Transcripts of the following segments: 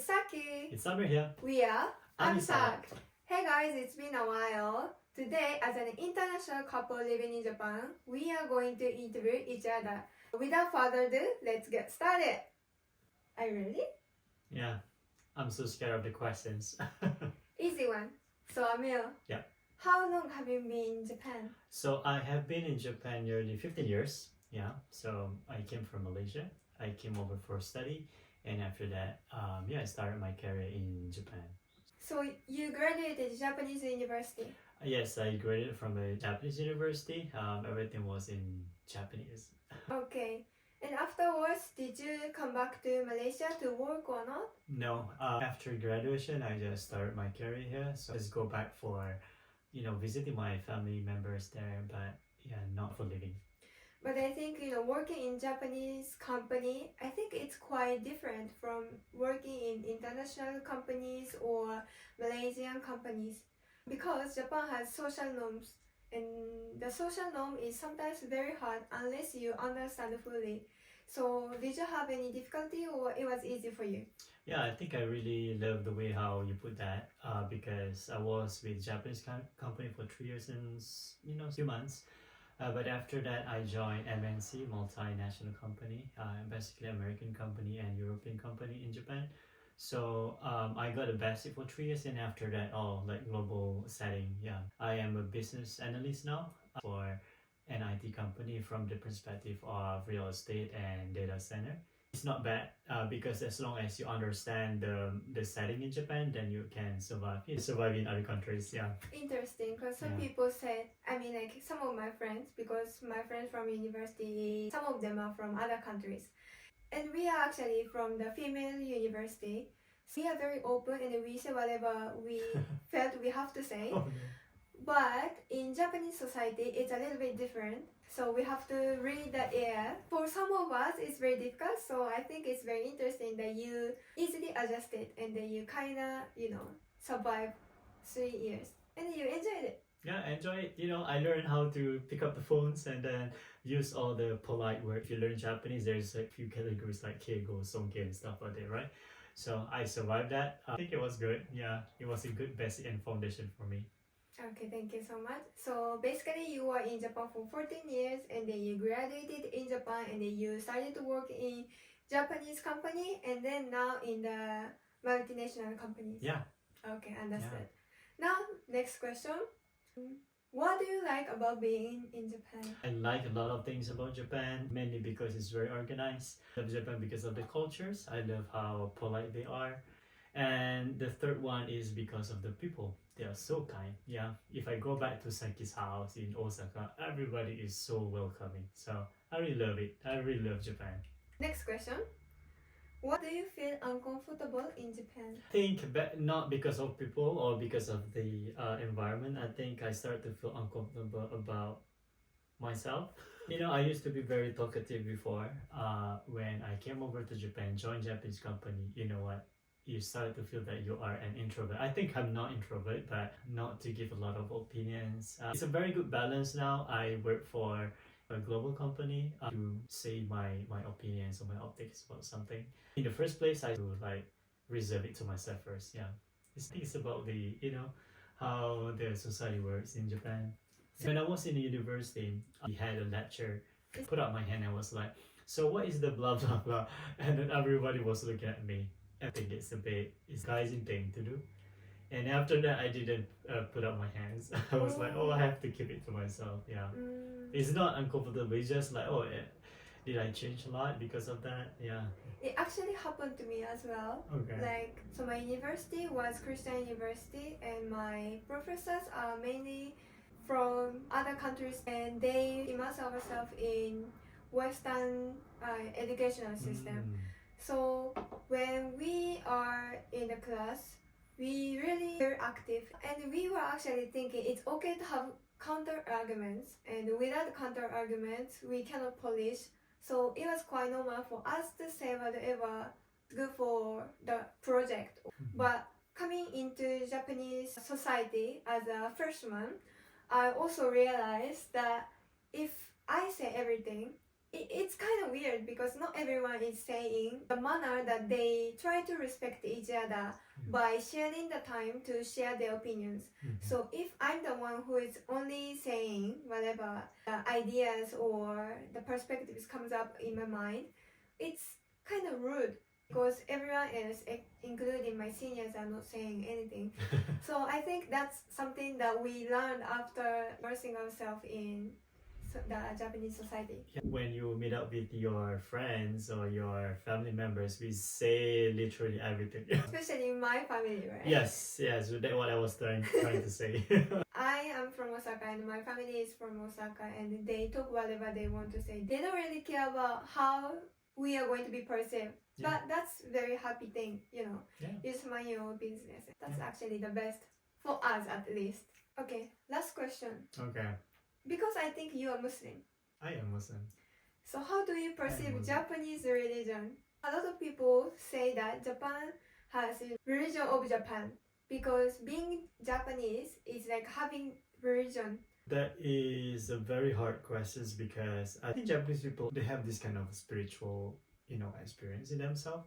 It's Saki. It's Summer here. We are Amisak. Hey guys, it's been a while. Today, as an international couple living in Japan, we are going to interview each other. Without further ado, let's get started. Are you ready? Yeah, I'm so scared of the questions. Easy one. So Amil. Yeah. How long have you been in Japan? So I have been in Japan nearly 15 years. Yeah, so I came from Malaysia. I came over for study, and after that, I started my career in Japan. So you graduated Japanese university. Yes, I graduated from a Japanese university. Everything was in Japanese. Okay. And afterwards, did you come back to Malaysia to work or not? No, after graduation, I just started my career here. So just go back for, visiting my family members there, but not for living. But I think, working in Japanese company, I think it's quite different from working in international companies or Malaysian companies. Because Japan has social norms, and the social norm is sometimes very hard unless you understand fully. So did you have any difficulty or it was easy for you? Yeah, I think I really love the way how you put that because I was with Japanese company for 3 years and few months. But after that, I joined MNC, multinational company, basically American company and European company in Japan. So I got a basic for 3 years, and after that, global setting. Yeah, I am a business analyst now for an IT company from the perspective of real estate and data center. It's not bad because as long as you understand the setting in Japan, then you can survive. You survive in other countries. Yeah. Interesting, because some people said, some of my friends, because my friends from university, some of them are from other countries. And we are actually from the female university. We are very open and we say whatever we felt we have to say. Oh, no. But in Japanese society, it's a little bit different. So we have to read the air. For some of us, it's very difficult. So I think it's very interesting that you easily adjusted and then you survived 3 years. And you enjoyed it. Yeah, I enjoy it. I learned how to pick up the phones and then use all the polite words. If you learn Japanese, there's a few categories like keigo, sonke, and stuff like that, right? So I survived that. I think it was good. Yeah, it was a good basic and foundation for me. Okay, thank you so much. So basically you were in Japan for 14 years and then you graduated in Japan and then you started to work in Japanese company and then now in the multinational companies. Yeah. Okay, understood. Now, next question. What do you like about being in Japan? I like a lot of things about Japan, mainly because it's very organized. I love Japan because of the cultures. I love how polite they are. And the third one is because of the people. They are so kind. Yeah. If I go back to Saki's house in Osaka, everybody is so welcoming. So I really love it. I really love Japan. Next question. What do you feel uncomfortable in Japan? I think not because of people or because of the environment. I think I started to feel uncomfortable about myself. I used to be very talkative before. When I came over to Japan, joined Japanese company, you know what? You start to feel that you are an introvert. I think I'm not introvert, but not to give a lot of opinions. It's a very good balance now. I work for a global company to say my opinions or my optics about something. In the first place, I do reserve it to myself first. Yeah, it's about the how the society works in Japan. When I was in the university, we had a lecture. I put up my hand and was like, "So what is the blah blah blah?" And then everybody was looking at me. I think it's guys' thing to do. And after that, I didn't put up my hands. I was like, I have to keep it to myself. Yeah. It's not uncomfortable. It's just like, did I change a lot because of that? Yeah. It actually happened to me as well. Okay. So my university was Christian university and my professors are mainly from other countries and they immerse ourselves in Western educational system. So when we are in the class, we really very active and we were actually thinking it's okay to have counter arguments and without counter arguments we cannot polish. So it was quite normal for us to say whatever good for the project. But coming into Japanese society as a freshman, I also realized that if I say everything, it's kind of weird because not everyone is saying the manner that they try to respect each other by sharing the time to share their opinions. So if I'm the one who is only saying whatever ideas or the perspectives comes up in my mind, it's kind of rude because everyone else, including my seniors, are not saying anything. So I think that's something that we learned after immersing ourselves in the Japanese society. When you meet up with your friends or your family members, we say literally everything. Especially my family, right? Yes, that's what I was trying to say. I am from Osaka and my family is from Osaka, and they talk whatever they want to say. They don't really care about how we are going to be perceived. But that's very happy thing, you know. You just mind your own business. That's actually the best for us, at least. Okay, last question. Okay. Because I think you are Muslim. I am Muslim. So how do you perceive Japanese religion? A lot of people say that Japan has a religion of Japan because being Japanese is like having religion. That is a very hard question because I think Japanese people, they have this kind of spiritual, experience in themselves.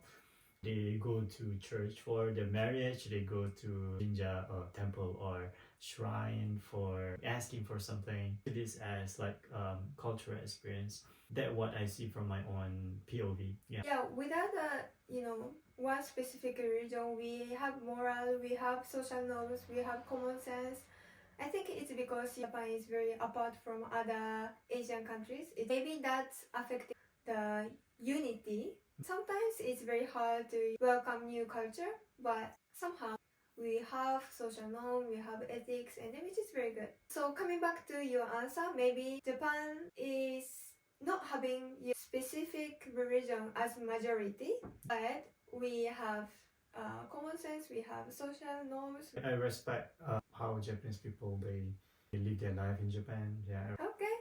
They go to church for their marriage, they go to jinja or temple or shrine for asking for something. It is as like cultural experience. That's what I see from my own POV. Yeah, without one specific religion, we have moral, we have social norms, we have common sense. I think it's because Japan is very apart from other Asian countries. Maybe that's affecting the unity. Sometimes it's very hard to welcome new culture, but somehow we have social norm, we have ethics, and which is very good. So coming back to your answer, maybe Japan is not having a specific religion as majority, but we have common sense, we have social norms. I respect how Japanese people, they live their life in Japan. Yeah. Okay.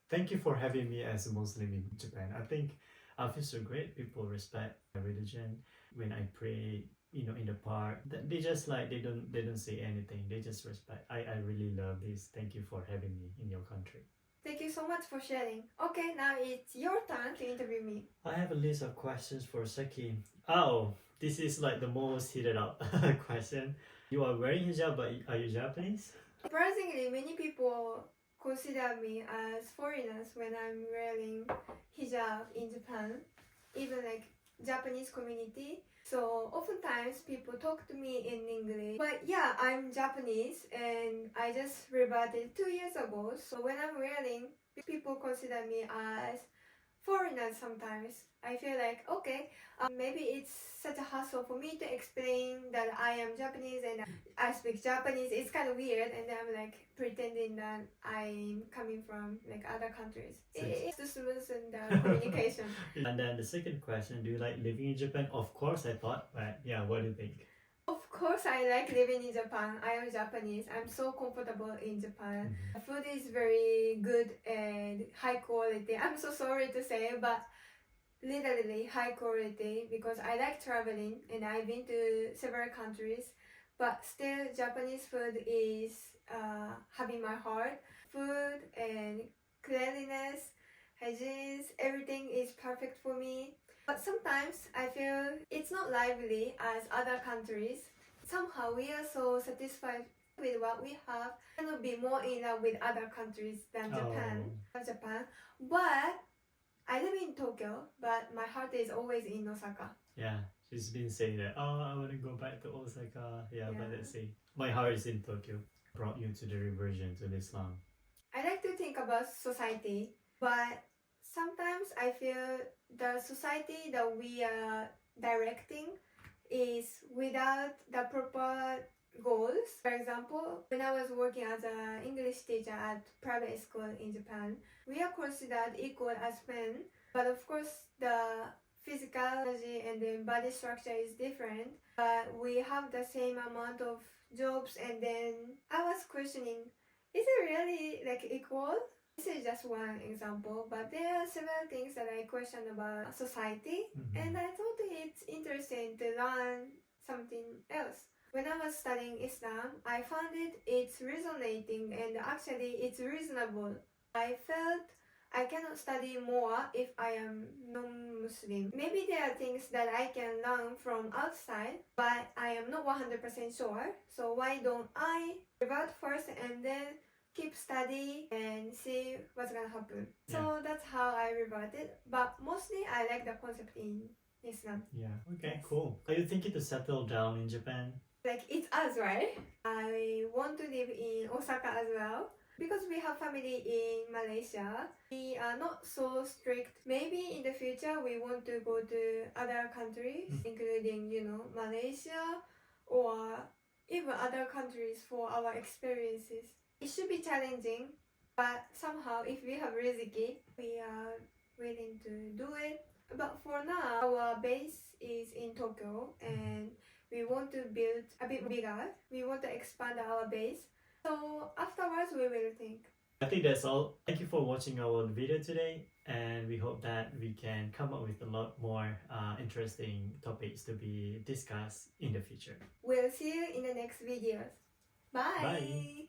Thank you for having me as a Muslim in Japan. I think I feel so great. People respect my religion. When I pray, in the park, they just like they don't say anything. They just respect. I really love this. Thank you for having me in your country. Thank you so much for sharing. Okay, now it's your turn to interview me. I have a list of questions for Saki. Oh, this is like the most heated up question. You are wearing hijab, but are you Japanese? Surprisingly, many people consider me as foreigners when I'm wearing hijab in Japan, even like Japanese community. So oftentimes people talk to me in English. But yeah, I'm Japanese and I just reverted 2 years ago. So when I'm wearing, people consider me as foreigners sometimes. I feel like, okay, maybe it's such a hassle for me to explain that I am Japanese and I speak Japanese. It's kind of weird, and I'm like pretending that I'm coming from like other countries. It's to smoothen the communication. And then the second question, do you like living in Japan? Of course, I thought, but yeah, what do you think? Of course, I like living in Japan. I am Japanese. I'm so comfortable in Japan. The food is very good and high quality. I'm so sorry to say, but literally high quality because I like traveling and I've been to several countries. But still, Japanese food is having my heart. Food and cleanliness, hygiene, everything is perfect for me. But sometimes I feel it's not lively as other countries. Somehow we are so satisfied with what we have, cannot be more in love with other countries than Japan. But I live in Tokyo, but my heart is always in Osaka. Yeah, she's been saying that, I want to go back to Osaka. Yeah, but let's see. My heart is in Tokyo. Brought you to the reversion to Islam. I like to think about society, but sometimes I feel the society that we are directing is without the proper goals. For example, when I was working as an English teacher at private school in Japan, we are considered equal as men, but of course the physicality and the body structure is different, but we have the same amount of jobs. And then I was questioning, is it really like equal? This is just one example, but there are several things that I question about society, and I thought it's interesting to learn something else. When I was studying Islam, I found it's resonating and actually it's reasonable. I felt I cannot study more if I am non-Muslim. Maybe there are things that I can learn from outside, but I am not 100% sure. So why don't I revert first and then keep study and see what's gonna happen. So that's how I reverted. But mostly I like the concept in Islam. Yeah. Okay, cool. Are you thinking to settle down in Japan? Like it's us, right? I want to live in Osaka as well. Because we have family in Malaysia, we are not so strict. Maybe in the future we want to go to other countries, including, Malaysia or even other countries for our experiences. It should be challenging, but somehow if we have riziki, we are willing to do it. But for now, our base is in Tokyo and we want to build a bit bigger. We want to expand our base. So afterwards we will think. I think that's all. Thank you for watching our video today, and we hope that we can come up with a lot more interesting topics to be discussed in the future. We'll see you in the next videos. Bye! Bye.